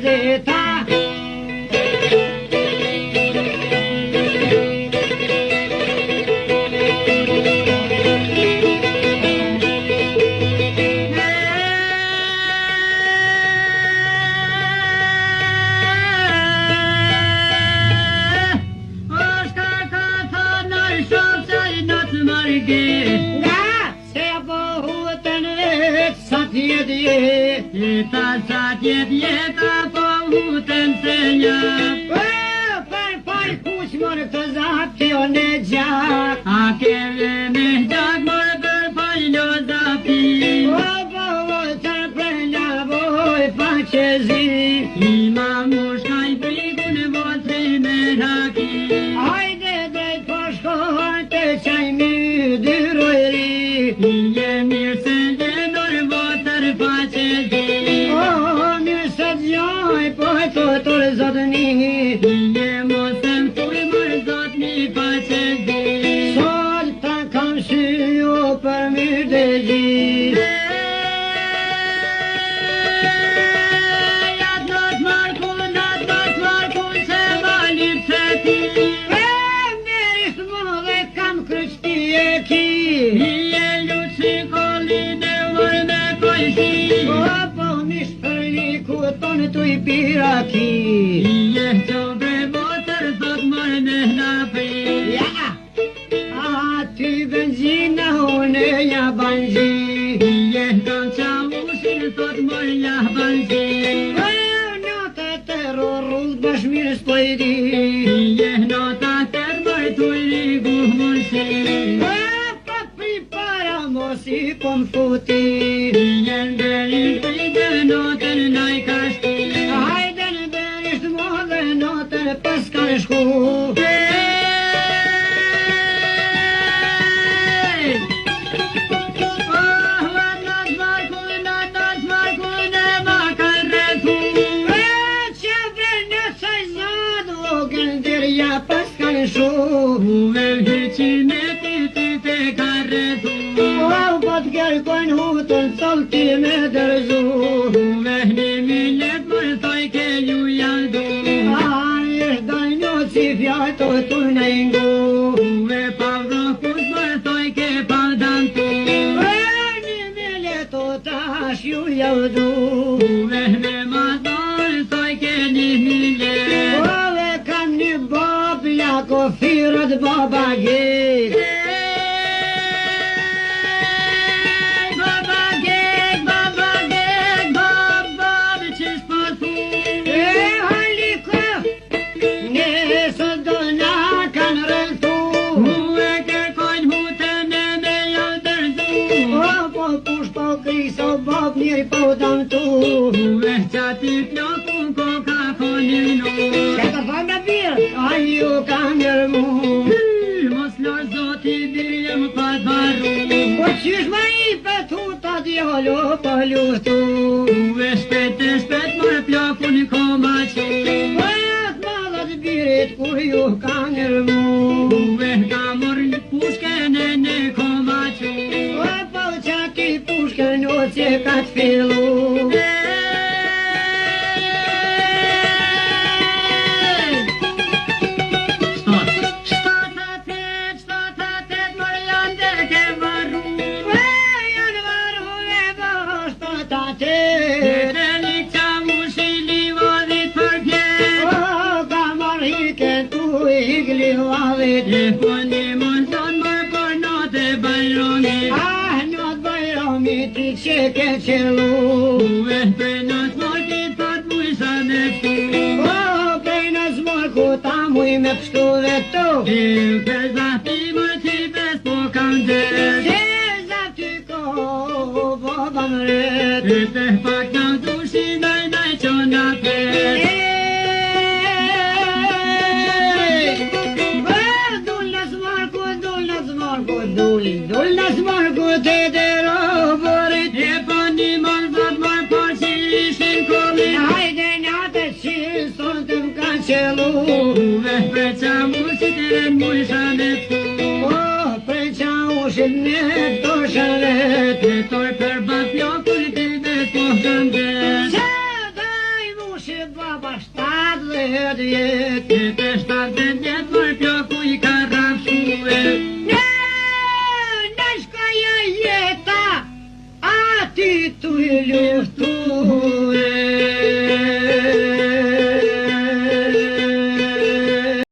gazeta. Jeta po hutën se një Për kush mërë të zapti o në gjak. A keve me gjak mërë për pajlo zapi Të prejna voj pa qezi. Ima mushkaj frikun votri me raki Hajde drejt po shkoj të qaj mi dyrojri. Je mirë se gjenor votër pa qezi Mirë se gjoj po e të tërë zotëni. Je mosëm tuj mërë zotni pa qezi Sol ta kam shio për mirë dhe gjithë. Tu i piraki Je qobre votër zot mërë në hnapi a ty benzina une ja banji. Je kam qa ushin zot mërë ja banji Nota të rrrut bashmirës pojdi. Je nota tër mërë të rigu mërshi Pa pripara mosi po m'futi. Je ndërin pide notën naj kashti Hajde në berisht mo dhe notën pas ka në shku. Kërkojnë hutën salti me dërzu. Vehni millet mërë toj ke ju janë du Ishtë dajnjo si fjallë të të në ingu. Ve pavrokus mërë toj ke padantu Një millet të tash ju jaudu. Vehne madorë toj ke një millet Ove kam një bab jako firët baba gjit. Bob njëri po dam tu. Qati plokun ko ka foninu Që ka fam në birë, a ju ka nërmu. Mos lor zoti bile më pat baru Po qysh ma i petu ta djalo po lutu. Shpet mërë plokun ko ma qu Po jetë malat birit kur ju ka nërmu. Ka mërë pushkene ne ko ma qu Po qaki pushken o që ka të fillu. Që ke qëllu Për nësë morkit pat mujsa në këtu Për nësë morku ta muj me pështu dhe tu. Për zahti më t'i bes po kam gjet Që zahti ko boba më ret. Për pak kam dushi naj që nga pet Dull nësë morku të dero borit. Qëllu Për qa mushit e mujsha në këtu për qa ushit në të shanet. Toj për bat plokur t'i bes po kam gjet Që daj mushit vjet. Ty të shtartë